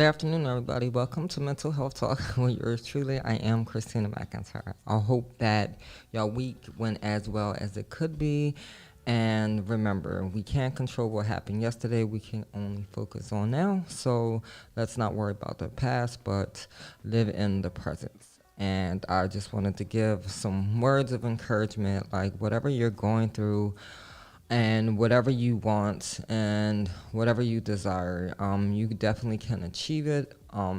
Good afternoon, everybody. Welcome to Mental Health Talk with yours truly. I am Christina McIntire. I hope that your week went as well as it could be. And remember, we can't control what happened yesterday. We can only focus on now. So let's not worry about the past, but live in the present. And I just wanted to give some words of encouragement, like whatever you're going through, and whatever you want and whatever you desire, you definitely can achieve it.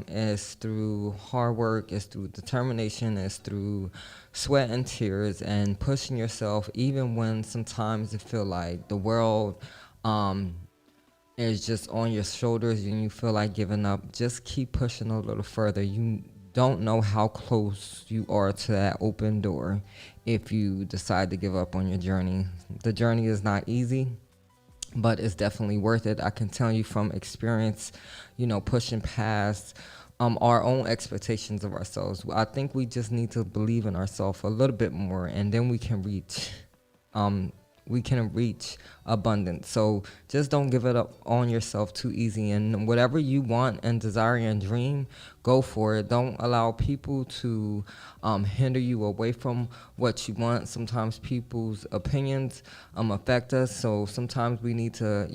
It's through hard work, it's through determination, it's through sweat and tears and pushing yourself, even when sometimes it feel like the world um, is just on your shoulders and you feel like giving up. Just keep pushing a little further. You don't know how close you are to that open door if you decide to give up on your journey. The journey is not easy, but it's definitely worth it. I can tell you from experience, pushing past our own expectations of ourselves. I think we just need to believe in ourselves a little bit more, and then we can reach abundance. So just don't give it up on yourself too easy. And whatever you want and desire and dream, go for it. Don't allow people to hinder you away from what you want. Sometimes people's opinions affect us. So sometimes we need to,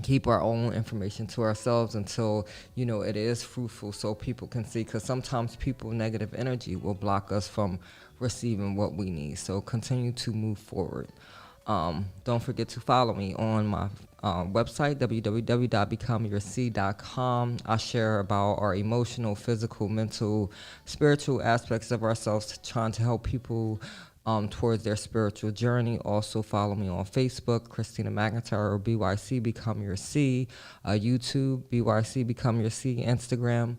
keep our own information to ourselves until it is fruitful, so people can see, because sometimes people negative energy will block us from receiving what we need. So continue to move forward. Don't forget to follow me on my website, www.becomeyourseed.com. I share about our emotional, physical, mental, spiritual aspects of ourselves, trying to help people towards their spiritual journey. Also follow me on Facebook, Christina McIntire, or BYC Become Your C, YouTube, BYC Become Your C, Instagram,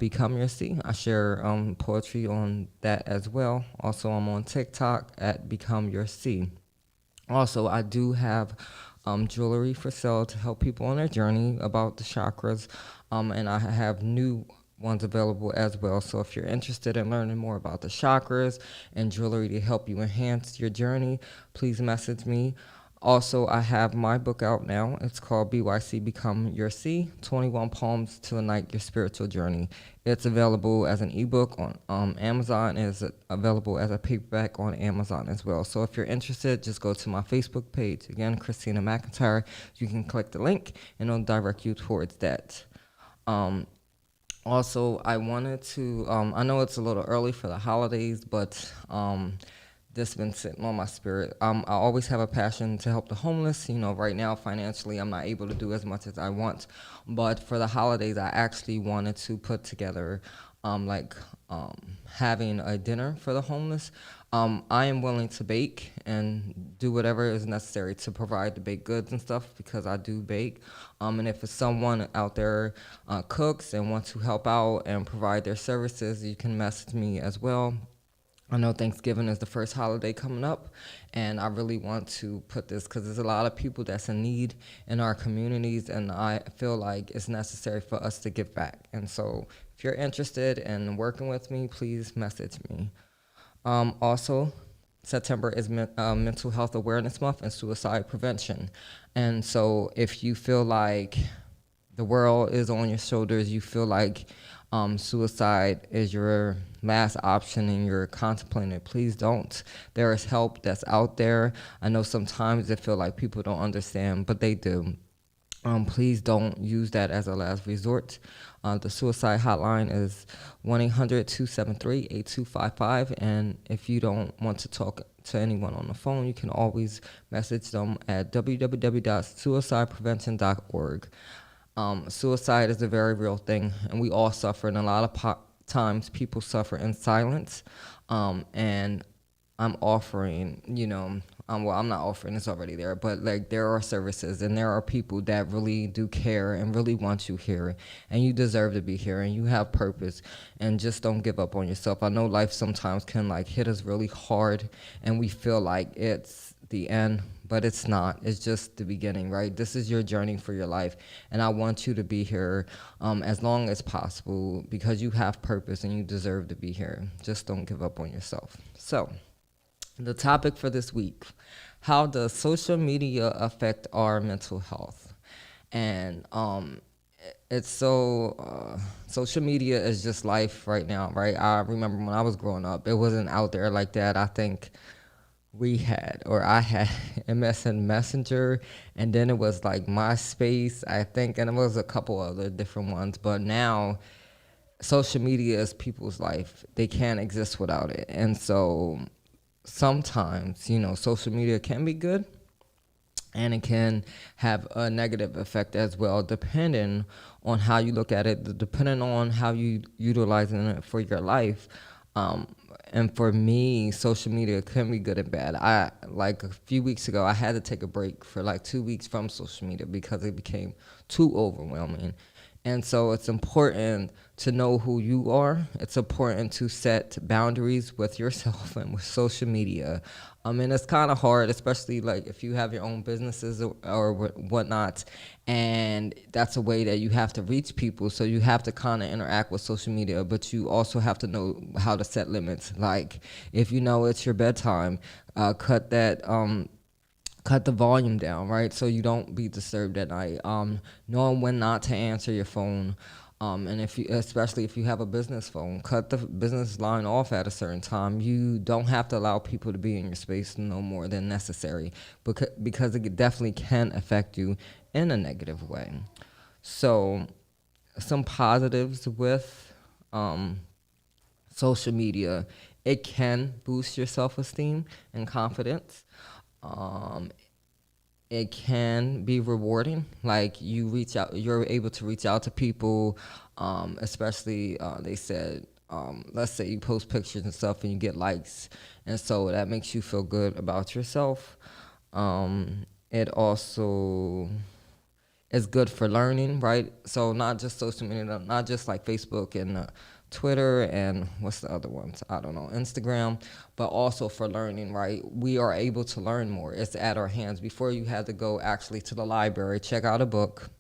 Become Your C. I share poetry on that as well. Also, I'm on TikTok at Become Your C. Also, I do have jewelry for sale to help people on their journey about the chakras, and I have new ones available as well. So if you're interested in learning more about the chakras and jewelry to help you enhance your journey, please message me. Also, I have my book out now. It's called BYC Become Your C, 21 Poems to Ignite Your Spiritual Journey. It's available as an ebook on Amazon, and is available as a paperback on Amazon as well. So if you're interested, just go to my Facebook page. Again, Christina McIntire. You can click the link and it'll direct you towards that. Also, I wanted to, I know it's a little early for the holidays, but this has been sitting on my spirit. I always have a passion to help the homeless. Right now, financially, I'm not able to do as much as I want. But for the holidays, I actually wanted to put together having a dinner for the homeless. I am willing to bake and do whatever is necessary to provide the baked goods and stuff, because I do bake. And if someone out there cooks and wants to help out and provide their services, you can message me as well. I know Thanksgiving is the first holiday coming up, and I really want to put this because there's a lot of people that's in need in our communities, and I feel like it's necessary for us to give back. And so if you're interested in working with me, please message me. Also, September is Mental Health Awareness Month and Suicide Prevention. And so if you feel like the world is on your shoulders, you feel like suicide is your last option and you're contemplating it, please don't. There is help that's out there. I know sometimes it feel like people don't understand, but they do. Please don't use that as a last resort. The suicide hotline is 1-800-273-8255. And if you don't want to talk to anyone on the phone, you can always message them at www.suicideprevention.org. Suicide is a very real thing, and we all suffer. And a lot of times people suffer in silence. And I'm offering, well, I'm not offering, it's already there, but like there are services and there are people that really do care and really want you here, and you deserve to be here, and you have purpose, and just don't give up on yourself. I know life sometimes can hit us really hard and we feel like it's the end, but it's not. It's just the beginning, right? This is your journey for your life, and I want you to be here as long as possible because you have purpose and you deserve to be here. Just don't give up on yourself. So, the topic for this week: how does social media affect our mental health? And it's so social media is just life right now, right? I remember when I was growing up, it wasn't out there like that. I think I had MSN Messenger, and then it was like MySpace, I think, and it was a couple other different ones. But now social media is people's life. They can't exist without it. And so sometimes, social media can be good and it can have a negative effect as well, depending on how you look at it, depending on how you utilizing it for your life. Um, and for me, social media can be good and bad. I like a few weeks ago, I had to take a break for like 2 weeks from social media because it became too overwhelming. And so it's important to know who you are. It's important to set boundaries with yourself and with social media. And it's kind of hard, especially like if you have your own businesses or whatnot. And that's a way that you have to reach people. So you have to kind of interact with social media, but you also have to know how to set limits. Like if you know it's your bedtime, cut the volume down, right? So you don't be disturbed at night. Knowing when not to answer your phone. And especially if you have a business phone, cut the business line off at a certain time. You don't have to allow people to be in your space no more than necessary, because it definitely can affect you in a negative way. So, some positives with um, social media: it can boost your self-esteem and confidence. Um, it can be rewarding. Like you're able to reach out to people, especially they said, let's say you post pictures and stuff and you get likes, and so that makes you feel good about yourself. It also is good for learning, right? So not just social media, not just like Facebook and Twitter and what's the other ones? I don't know, Instagram, but also for learning, right? We are able to learn more. It's at our hands. Before you had to go actually to the library, check out a book,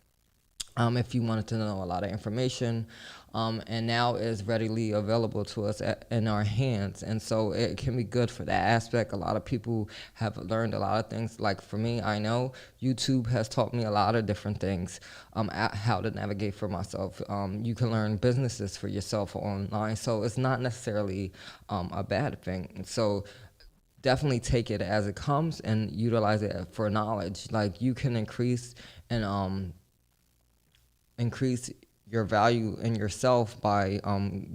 if you wanted to know a lot of information, and now is readily available to us in our hands. And so it can be good for that aspect. A lot of people have learned a lot of things. Like for me, I know YouTube has taught me a lot of different things, how to navigate for myself. You can learn businesses for yourself online, so it's not necessarily a bad thing. So definitely take it as it comes and utilize it for knowledge. Like you can increase your value in yourself by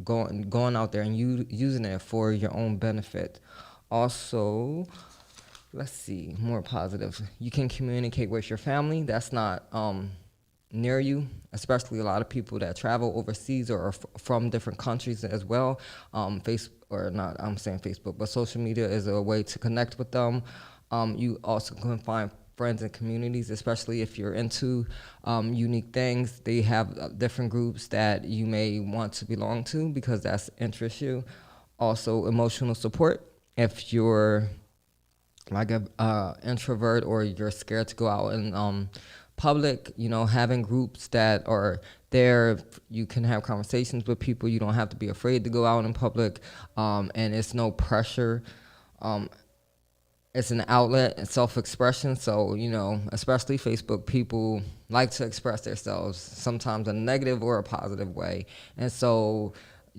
going out there and using it for your own benefit. Also, let's see, more positive. You can communicate with your family. That's not near you, especially a lot of people that travel overseas or are from different countries as well. Face or not, I'm saying Facebook, but social media is a way to connect with them. You also can find friends and communities, especially if you're into unique things. They have different groups that you may want to belong to because that's interests you. Also, emotional support. If you're like a introvert or you're scared to go out in public, having groups that are there, you can have conversations with people. You don't have to be afraid to go out in public, and it's no pressure. Um, it's an outlet and self-expression. So, especially Facebook, people like to express themselves sometimes in a negative or a positive way. And so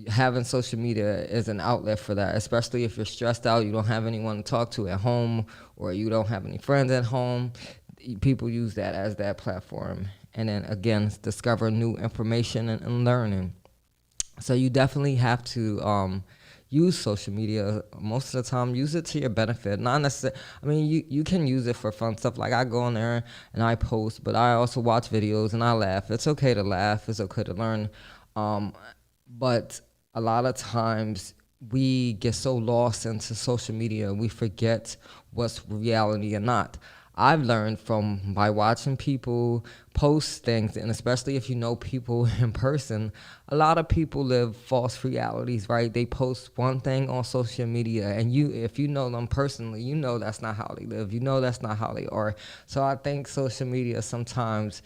having social media is an outlet for that, especially if you're stressed out, you don't have anyone to talk to at home, or you don't have any friends at home. People use that as that platform. And then again, discover new information and learning. So you definitely have to use social media most of the time. Use it to your benefit. Not necessarily. I mean, you can use it for fun stuff. Like I go on there and I post, but I also watch videos and I laugh. It's okay to laugh. It's okay to learn. But a lot of times we get so lost into social media, we forget what's reality and not. I've learned from by watching people post things, and especially if you know people in person, a lot of people live false realities, right? They post one thing on social media, and if you know them personally, you know that's not how they live. You know that's not how they are. So I think social media sometimes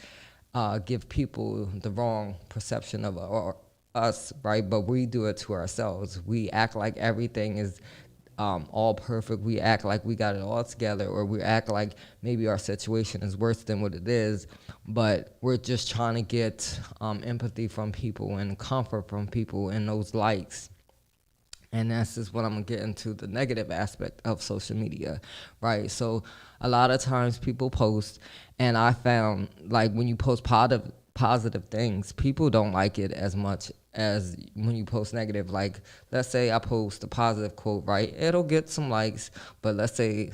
give people the wrong perception of or us, right? But we do it to ourselves. We act like everything is all perfect. We act like we got it all together, or we act like maybe our situation is worse than what it is, but we're just trying to get empathy from people and comfort from people and those likes. And that's just what I'm gonna get into, the negative aspect of social media, right? So a lot of times people post, and I found like when you post positive things, people don't like it as much as when you post negative. Like, let's say I post a positive quote, right? It'll get some likes, but let's say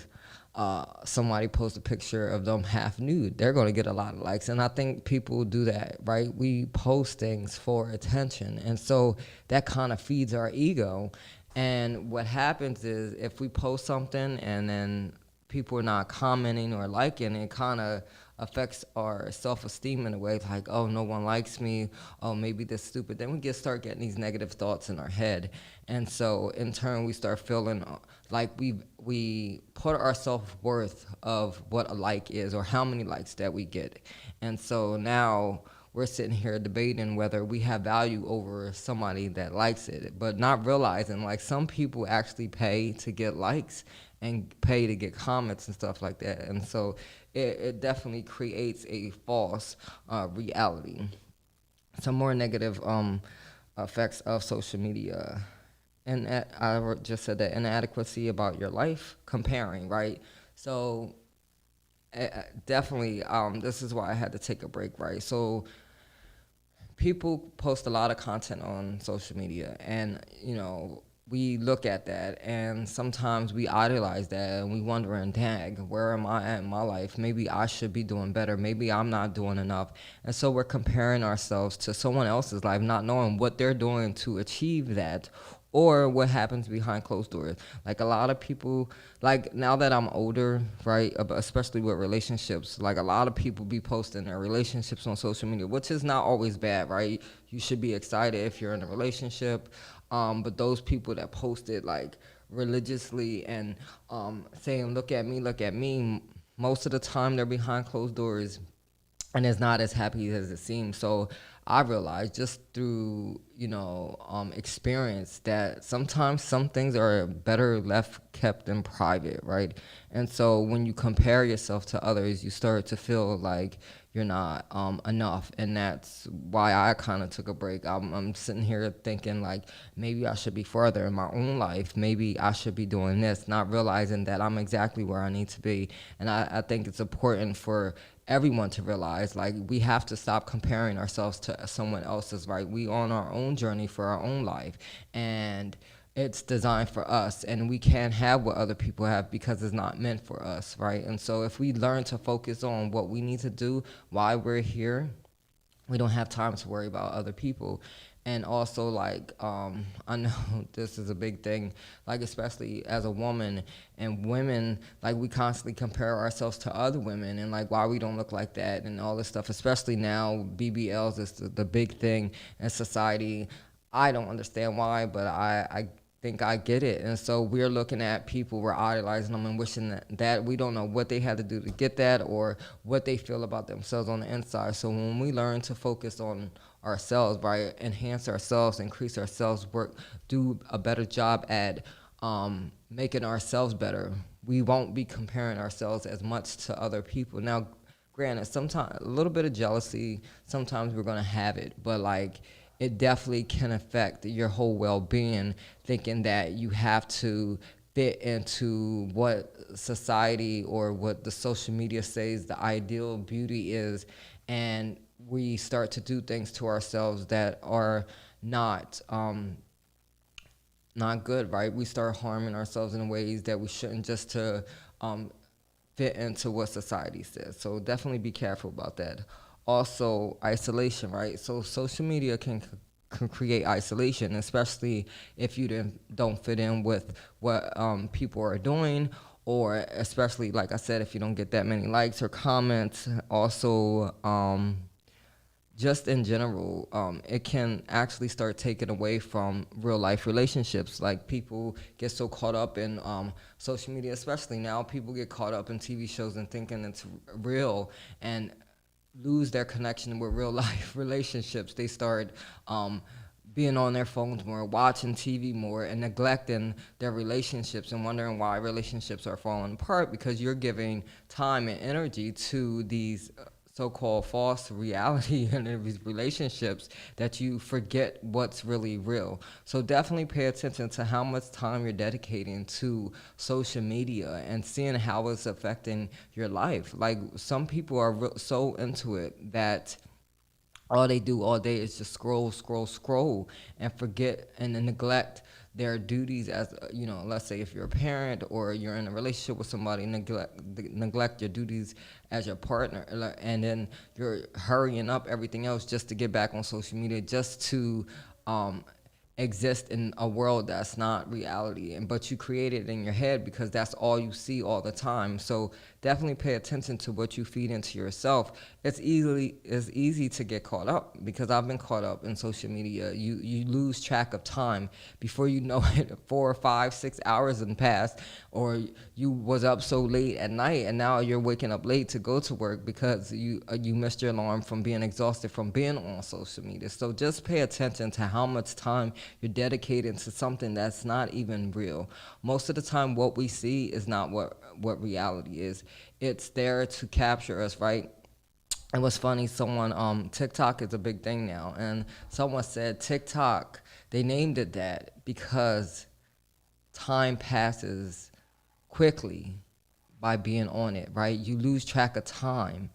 somebody posts a picture of them half nude, they're going to get a lot of likes. And I think people do that, right? We post things for attention. And so that kind of feeds our ego. And what happens is if we post something and then people are not commenting or liking, it kind of affects our self-esteem in a way, like, oh, no one likes me, oh, maybe this stupid. Then we start getting these negative thoughts in our head. And so in turn we start feeling like we put our self-worth of what a like is or how many likes that we get. And so now we're sitting here debating whether we have value over somebody that likes it, but not realizing like some people actually pay to get likes and pay to get comments and stuff like that. And so it definitely creates a false reality. Some more negative effects of social media. And I just said that inadequacy about your life, comparing, right? So definitely, this is why I had to take a break, right? So people post a lot of content on social media, and we look at that, and sometimes we idolize that, and we wondering, dang, where am I at in my life? Maybe I should be doing better. Maybe I'm not doing enough. And so we're comparing ourselves to someone else's life, not knowing what they're doing to achieve that, or what happens behind closed doors. Like a lot of people, like now that I'm older, right, especially with relationships, like a lot of people be posting their relationships on social media, which is not always bad, right? You should be excited if you're in a relationship. But those people that post it like religiously and saying, look at me, most of the time they're behind closed doors and it's not as happy as it seems. So I realized just through experience that sometimes some things are better left kept in private, right? And so when you compare yourself to others, you start to feel like you're not enough, and that's why I kind of took a break. I'm sitting here thinking like maybe I should be further in my own life. Maybe I should be doing this, not realizing that I'm exactly where I need to be. And I think it's important for everyone to realize like we have to stop comparing ourselves to someone else's, right? We on our own journey for our own life, and it's designed for us, and we can't have what other people have because it's not meant for us, right? And so if we learn to focus on what we need to do, why we're here, we don't have time to worry about other people. And also like I know this is a big thing, like especially as a woman, and women, like we constantly compare ourselves to other women and like why we don't look like that and all this stuff, especially now BBLs is the big thing in society. I don't understand why, but I think I get it. And so we're looking at people, we're idolizing them and wishing that we don't know what they had to do to get that or what they feel about themselves on the inside. So when we learn to focus on ourselves, right, enhance ourselves, increase ourselves, work, do a better job at making ourselves better, we won't be comparing ourselves as much to other people. Now, granted, sometimes a little bit of jealousy, sometimes we're going to have it, but like it definitely can affect your whole well-being, thinking that you have to fit into what society or what the social media says the ideal beauty is, and we start to do things to ourselves that are not good, right? We start harming ourselves in ways that we shouldn't, just to fit into what society says. So definitely be careful about that. Also, isolation, right? So social media can create isolation, especially if you don't fit in with what people are doing, or especially, like I said, if you don't get that many likes or comments. Also, just in general, it can actually start taking away from real life relationships. Like people get so caught up in social media, especially now, people get caught up in TV shows and thinking it's real and lose their connection with real life relationships. They start being on their phones more, watching TV more, and neglecting their relationships and wondering why relationships are falling apart because you're giving time and energy to these so-called false reality in these relationships that you forget what's really real. So definitely pay attention to how much time you're dedicating to social media and seeing how it's affecting your life. Like some people are so into it that all they do all day is just scroll, scroll, scroll, and forget and then neglect their duties as let's say if you're a parent or you're in a relationship with somebody, neglect your duties as your partner, and then you're hurrying up everything else just to get back on social media, just to um, exist in a world that's not reality, and but you create it in your head because that's all you see all the time. So definitely pay attention to what you feed into yourself. It's easy to get caught up because I've been caught up in social media. You lose track of time before you know it. 4 or 5 6 hours in past, or you was up so late at night and now you're waking up late to go to work because you missed your alarm from being exhausted from being on social media. So just pay attention to how much time you're dedicating to something that's not even real. Most of the time what we see is not what reality is. It's there to capture us, right? It was funny, someone TikTok is a big thing now, and someone said TikTok, they named it that because time passes quickly by being on it, right? You lose track of time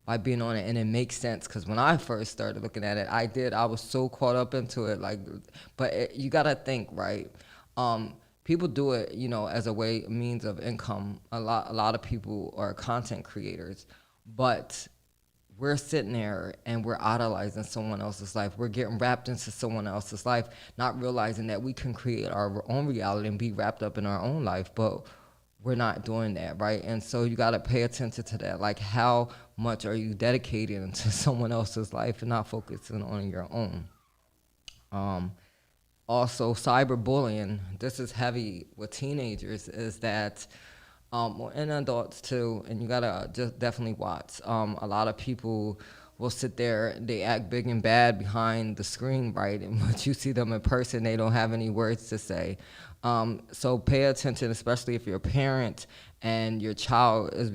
by being on it, and it makes sense because when I first started looking at it, I was so caught up into it, like, but you gotta think, right? People do it, as a means of income. A lot of people are content creators, but we're sitting there and we're idolizing someone else's life. We're getting wrapped into someone else's life, not realizing that we can create our own reality and be wrapped up in our own life, but we're not doing that, right? And so you got to pay attention to that. Like, how much are you dedicating to someone else's life and not focusing on your own? Um, Also, cyberbullying, this is heavy with teenagers, is that and adults too, and you gotta just definitely watch. A lot of people will sit there, they act big and bad behind the screen, right? And once you see them in person, they don't have any words to say. So pay attention, especially if you're a parent and your child is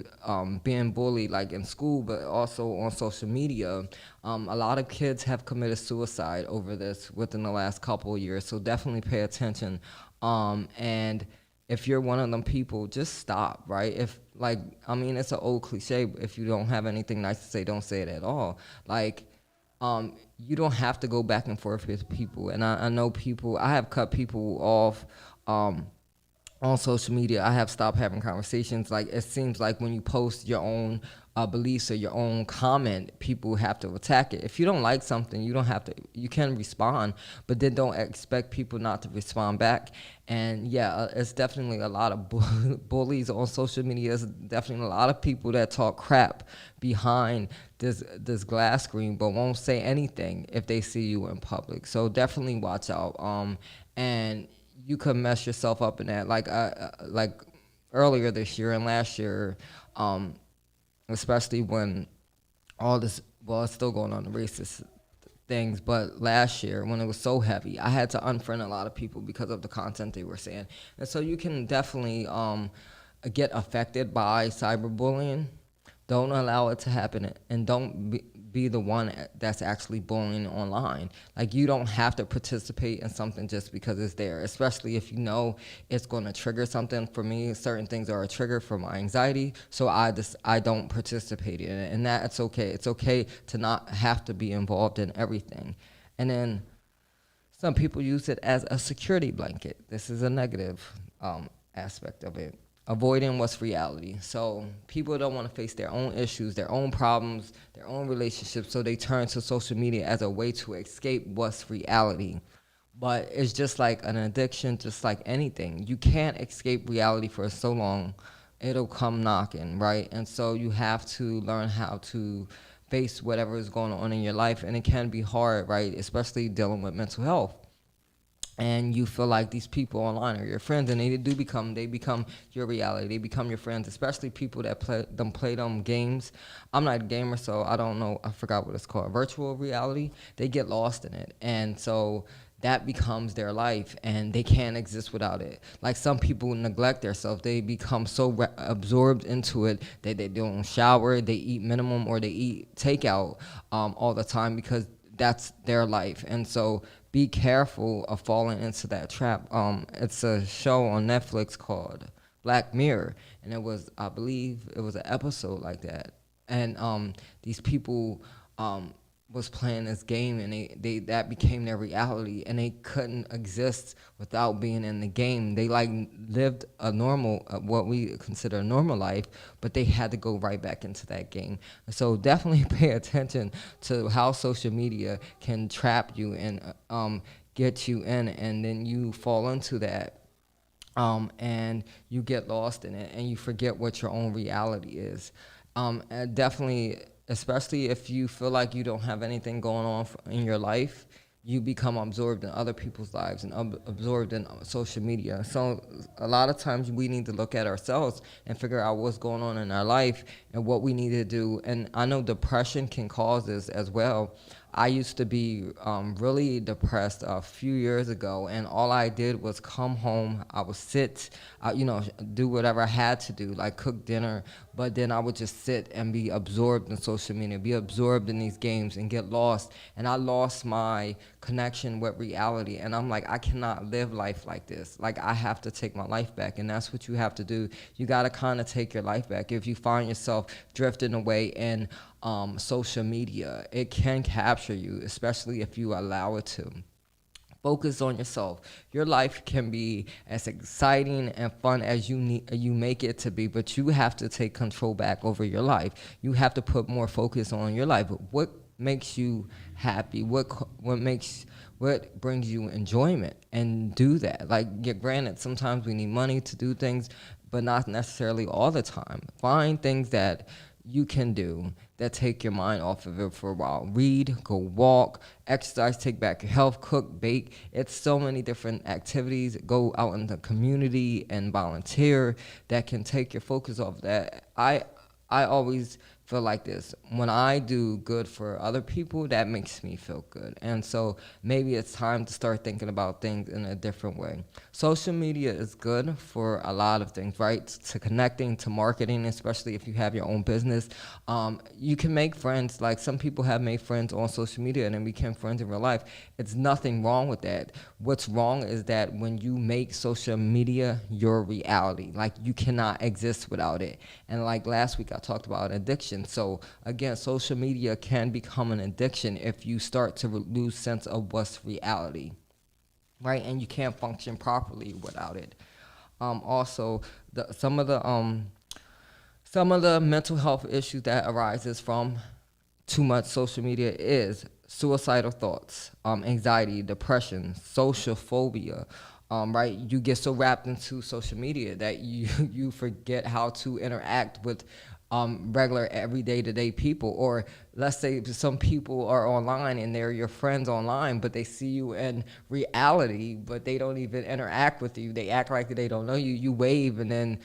being bullied, like in school, but also on social media. A lot of kids have committed suicide over this within the last couple of years, so definitely pay attention. And if you're one of them people, just stop, right? If like, I mean, it's an old cliche, but if you don't have anything nice to say, don't say it at all. Like, you don't have to go back and forth with people. And I know people, I have cut people off on social media. I have stopped having conversations. Like, it seems like when you post your own beliefs or your own comment, people have to attack it. If you don't like something, you don't have to. You can respond, but then don't expect people not to respond back. And yeah, it's definitely a lot of bullies on social media. There's definitely a lot of people that talk crap behind this glass screen, but won't say anything if they see you in public. So definitely watch out. And you could mess yourself up in that. Like earlier this year and last year, especially when all this, well, it's still going on, the racist things, but last year when it was so heavy, I had to unfriend a lot of people because of the content they were saying. And so you can definitely get affected by cyberbullying. Don't allow it to happen, and don't be the one that's actually bullying online. Like, you don't have to participate in something just because it's there, especially if you know it's going to trigger something. For me, certain things are a trigger for my anxiety, so I don't participate in it, and that's okay. It's okay to not have to be involved in everything. And then some people use it as a security blanket. This is a negative aspect of it. Avoiding what's reality. So people don't want to face their own issues, their own problems, their own relationships, so they turn to social media as a way to escape what's reality. But it's just like an addiction, just like anything. You can't escape reality for so long. It'll come knocking, right? And so you have to learn how to face whatever is going on in your life. And it can be hard, right? Especially dealing with mental health. And you feel like these people online are your friends, and they become your reality. They become your friends, especially people that play them games. I'm not a gamer, so I don't know. I forgot what it's called. Virtual reality. They get lost in it, and so that becomes their life and they can't exist without it. Like some people neglect themselves. They become so absorbed into it that they don't shower, they eat minimum, or they eat takeout all the time because that's their life. And so be careful of falling into that trap. It's a show on Netflix called Black Mirror, and it was, I believe, it was an episode like that. And these people was playing this game, and they that became their reality, and they couldn't exist without being in the game. They like lived a normal, what we consider a normal life, but they had to go right back into that game. So definitely pay attention to how social media can trap you and get you in, and then you fall into that. And you get lost in it, and you forget what your own reality is. And definitely, especially if you feel like you don't have anything going on in your life, you become absorbed in other people's lives and absorbed in social media. So a lot of times we need to look at ourselves and figure out what's going on in our life and what we need to do. And I know depression can cause this as well. I used to be really depressed a few years ago, and all I did was come home. I would sit, do whatever I had to do, like cook dinner, but then I would just sit and be absorbed in social media, be absorbed in these games and get lost. And I lost my connection with reality. And I'm like, I cannot live life like this. Like, I have to take my life back, and that's what you have to do. You got to kind of take your life back. If you find yourself drifting away in social media, it can capture you, especially if you allow it to. Focus on yourself. Your life can be as exciting and fun as you make it to be, but you have to take control back over your life. You have to put more focus on your life. What makes you happy? What brings you enjoyment? And do that. Like, yeah, granted, sometimes we need money to do things, but not necessarily all the time. Find things that you can do that take your mind off of it for a while. Read, go walk, exercise, take back your health, cook, bake. It's so many different activities. Go out in the community and volunteer that can take your focus off that. I always feel like this. When I do good for other people, that makes me feel good. And so maybe it's time to start thinking about things in a different way. Social media is good for a lot of things, right? To connecting, to marketing, especially if you have your own business. You can make friends. Like, some people have made friends on social media and then became friends in real life. It's nothing wrong with that. What's wrong is that when you make social media your reality, like, you cannot exist without it. And like last week I talked about addiction. So again, social media can become an addiction if you start to lose sense of what's reality, right? And you can't function properly without it. Also, some of the mental health issues that arises from too much social media is suicidal thoughts, anxiety, depression, social phobia. Right, you get so wrapped into social media that you forget how to interact with regular everyday to day people. Or let's say some people are online and they're your friends online, but they see you in reality, but they don't even interact with you. They act like they don't know you. You wave, and then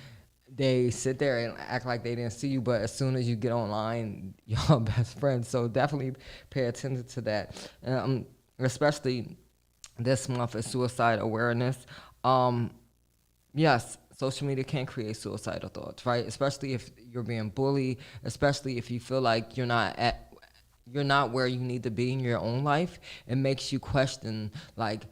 they sit there and act like they didn't see you, but as soon as you get online, y'all best friends. So definitely pay attention to that, especially this month is suicide awareness. Yes, social media can create suicidal thoughts, right? Especially if you're being bullied, especially if you feel like you're not where you need to be in your own life. It makes you question, like,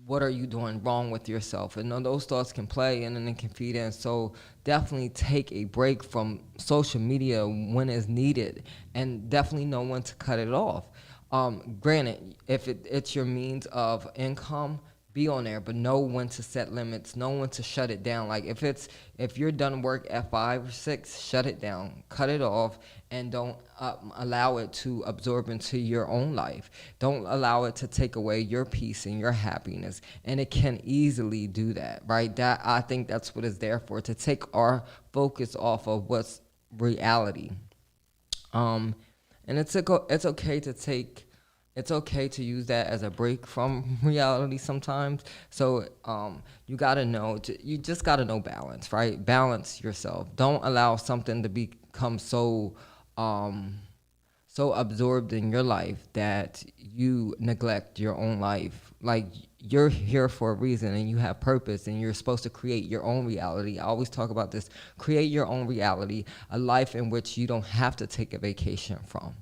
what are you doing wrong with yourself? And those thoughts can play and then it can feed in. So definitely take a break from social media when it's needed, and definitely know when to cut it off. Granted, if it's your means of income, be on there, but know when to set limits, know when to shut it down. Like, if you're done work at 5 or 6, shut it down, cut it off, and don't allow it to absorb into your own life. Don't allow it to take away your peace and your happiness. And it can easily do that, right? I think that's what it's there for, to take our focus off of what's reality. And it's okay to use that as a break from reality sometimes. So you just gotta know balance, right? Balance yourself. Don't allow something to become so absorbed in your life that you neglect your own life. Like, you're here for a reason and you have purpose and you're supposed to create your own reality. I always talk about this: create your own reality, a life in which you don't have to take a vacation from.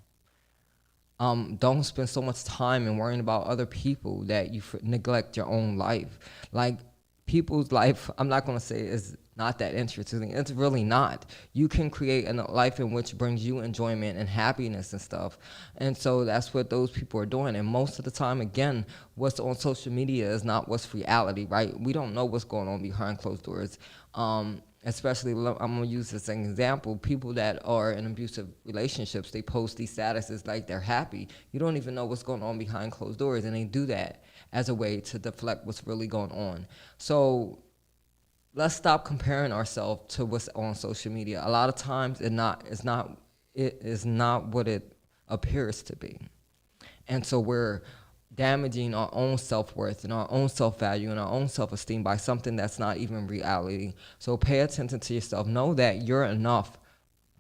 Don't spend so much time in worrying about other people that you neglect your own life. Like, people's life, I'm not going to say is not that interesting. It's really not. You can create a life in which brings you enjoyment and happiness and stuff. And so that's what those people are doing. And most of the time, again, what's on social media is not what's reality, right? We don't know what's going on behind closed doors. Especially, I'm gonna use this as an example. People that are in abusive relationships, they post these statuses like they're happy. You don't even know what's going on behind closed doors, and they do that as a way to deflect what's really going on. So let's stop comparing ourselves to what's on social media. A lot of times, it is not what it appears to be, and so we're damaging our own self-worth and our own self-value and our own self-esteem by something that's not even reality. So pay attention to yourself. Know that you're enough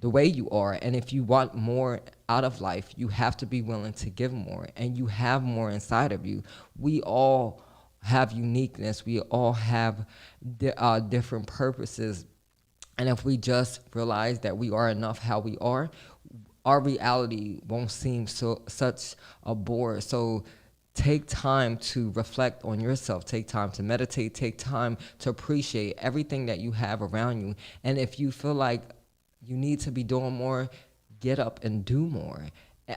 the way you are, and if you want more out of life, you have to be willing to give more, and you have more inside of you. We all have uniqueness. We all have different purposes, and if we just realize that we are enough how we are, our reality won't seem such a bore. So take time to reflect on yourself. Take time to meditate. Take time to appreciate everything that you have around you. And if you feel like you need to be doing more, get up and do more.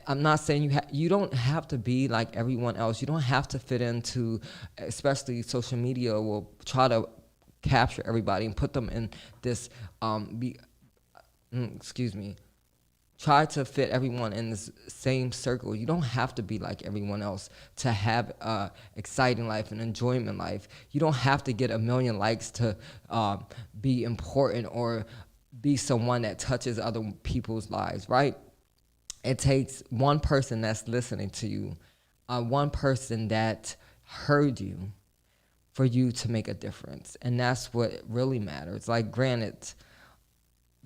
I'm not saying you don't have to be like everyone else. You don't have to fit into, especially social media will try to capture everybody and put them in this try to fit everyone in this same circle. You don't have to be like everyone else to have a exciting life and enjoyment life. You don't have to get a million likes to be important or be someone that touches other people's lives, right? It takes one person that's listening to you, one person that heard you, for you to make a difference. And that's what really matters. Like, granted,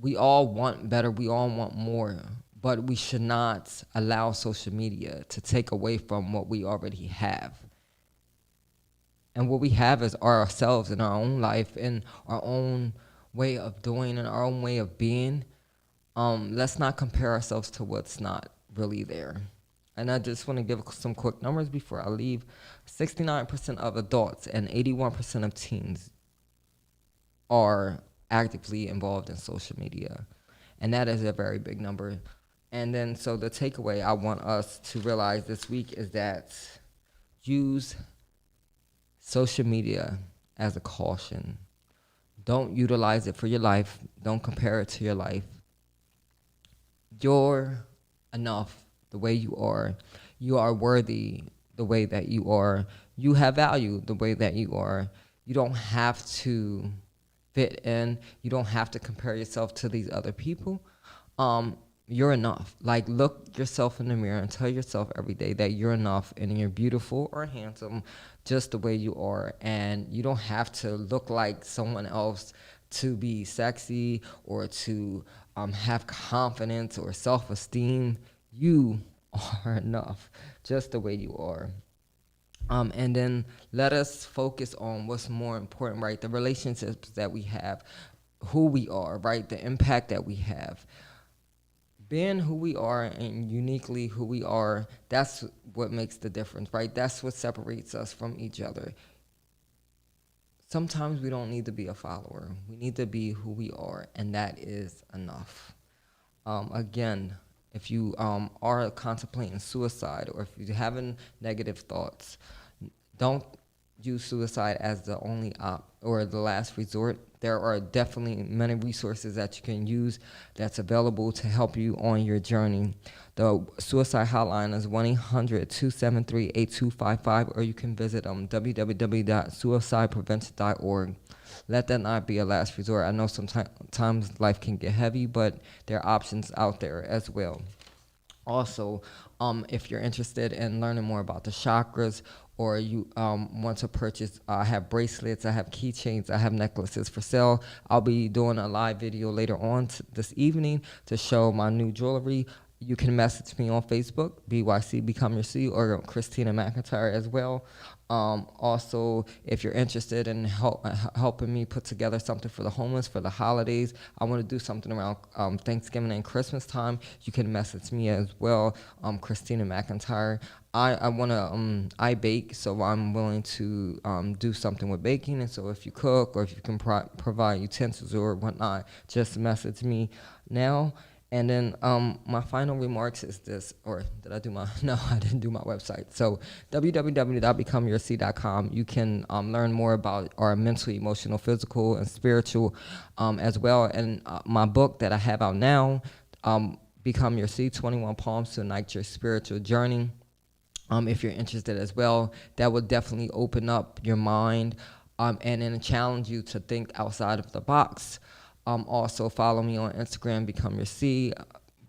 we all want better, we all want more, but we should not allow social media to take away from what we already have. And what we have is ourselves in our own life, in our own way of doing, and our own way of being. Let's not compare ourselves to what's not really there. And I just want to give some quick numbers before I leave. 69% of adults and 81% of teens are actively involved in social media. And that is a very big number. And then, so the takeaway I want us to realize this week is that use social media as a caution. Don't utilize it for your life. Don't compare it to your life. You're enough the way you are. You are worthy the way that you are. You have value the way that you are. You don't have to fit in. You don't have to compare yourself to these other people. You're enough. Like, look yourself in the mirror and tell yourself every day that you're enough and you're beautiful or handsome just the way you are. And you don't have to look like someone else to be sexy or to have confidence or self-esteem. You are enough just the way you are. And then let us focus on what's more important, right? The relationships that we have, who we are, right? The impact that we have. Being who we are and uniquely who we are, that's what makes the difference, right? That's what separates us from each other. Sometimes we don't need to be a follower. We need to be who we are, and that is enough. Again, if you are contemplating suicide or if you're having negative thoughts, don't use suicide as the only or the last resort. There are definitely many resources that you can use that's available to help you on your journey. The suicide hotline is 1-800-273-8255, or you can visit www.suicideprevention.org. Let that not be a last resort. I know sometimes life can get heavy, but there are options out there as well. Also, if you're interested in learning more about the chakras, or you want to purchase, I have bracelets, I have keychains, I have necklaces for sale. I'll be doing a live video later on this evening to show my new jewelry You can message me on Facebook, BYC Become Your C, or Christina McIntire as well. Also, if you're interested in helping me put together something for the homeless for the holidays, I want to do something around Thanksgiving and Christmas time. You can message me as well, Christina McIntire. I want to I bake, so I'm willing to do something with baking. And so if you cook or if you can provide utensils or whatnot, just message me now. And then my final remarks is this, or did I do my, no, I didn't do my website. So www.becomeyourc.com. You can learn more about our mental, emotional, physical, and spiritual as well. And my book that I have out now, Become Your C, 21 Poems to Ignite Your Spiritual Journey. If you're interested as well, that will definitely open up your mind and then challenge you to think outside of the box. Also, follow me on Instagram, Become Your C,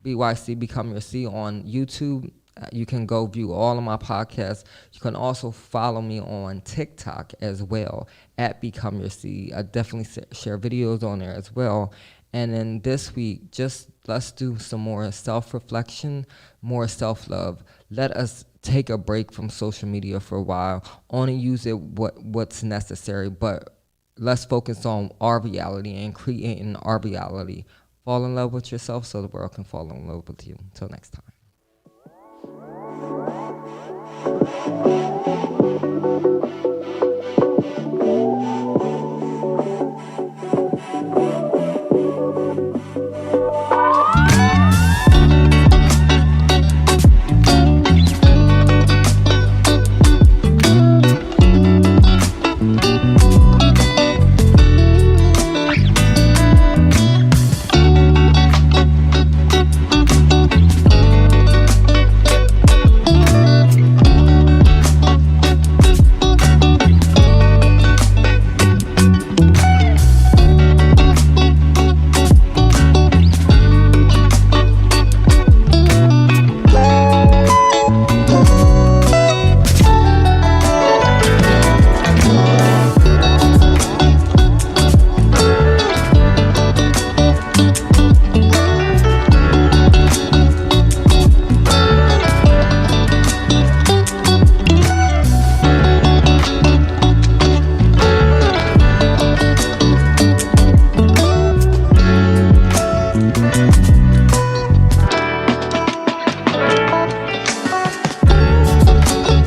BYC Become Your C on YouTube. You can go view all of my podcasts. You can also follow me on TikTok as well, at Become Your C. I definitely share videos on there as well. And then this week, just let's do some more self-reflection, more self-love. Let us take a break from social media for a while. Only use it what's necessary, but let's focus on our reality and creating our reality. Fall in love with yourself so the world can fall in love with you. Until next time.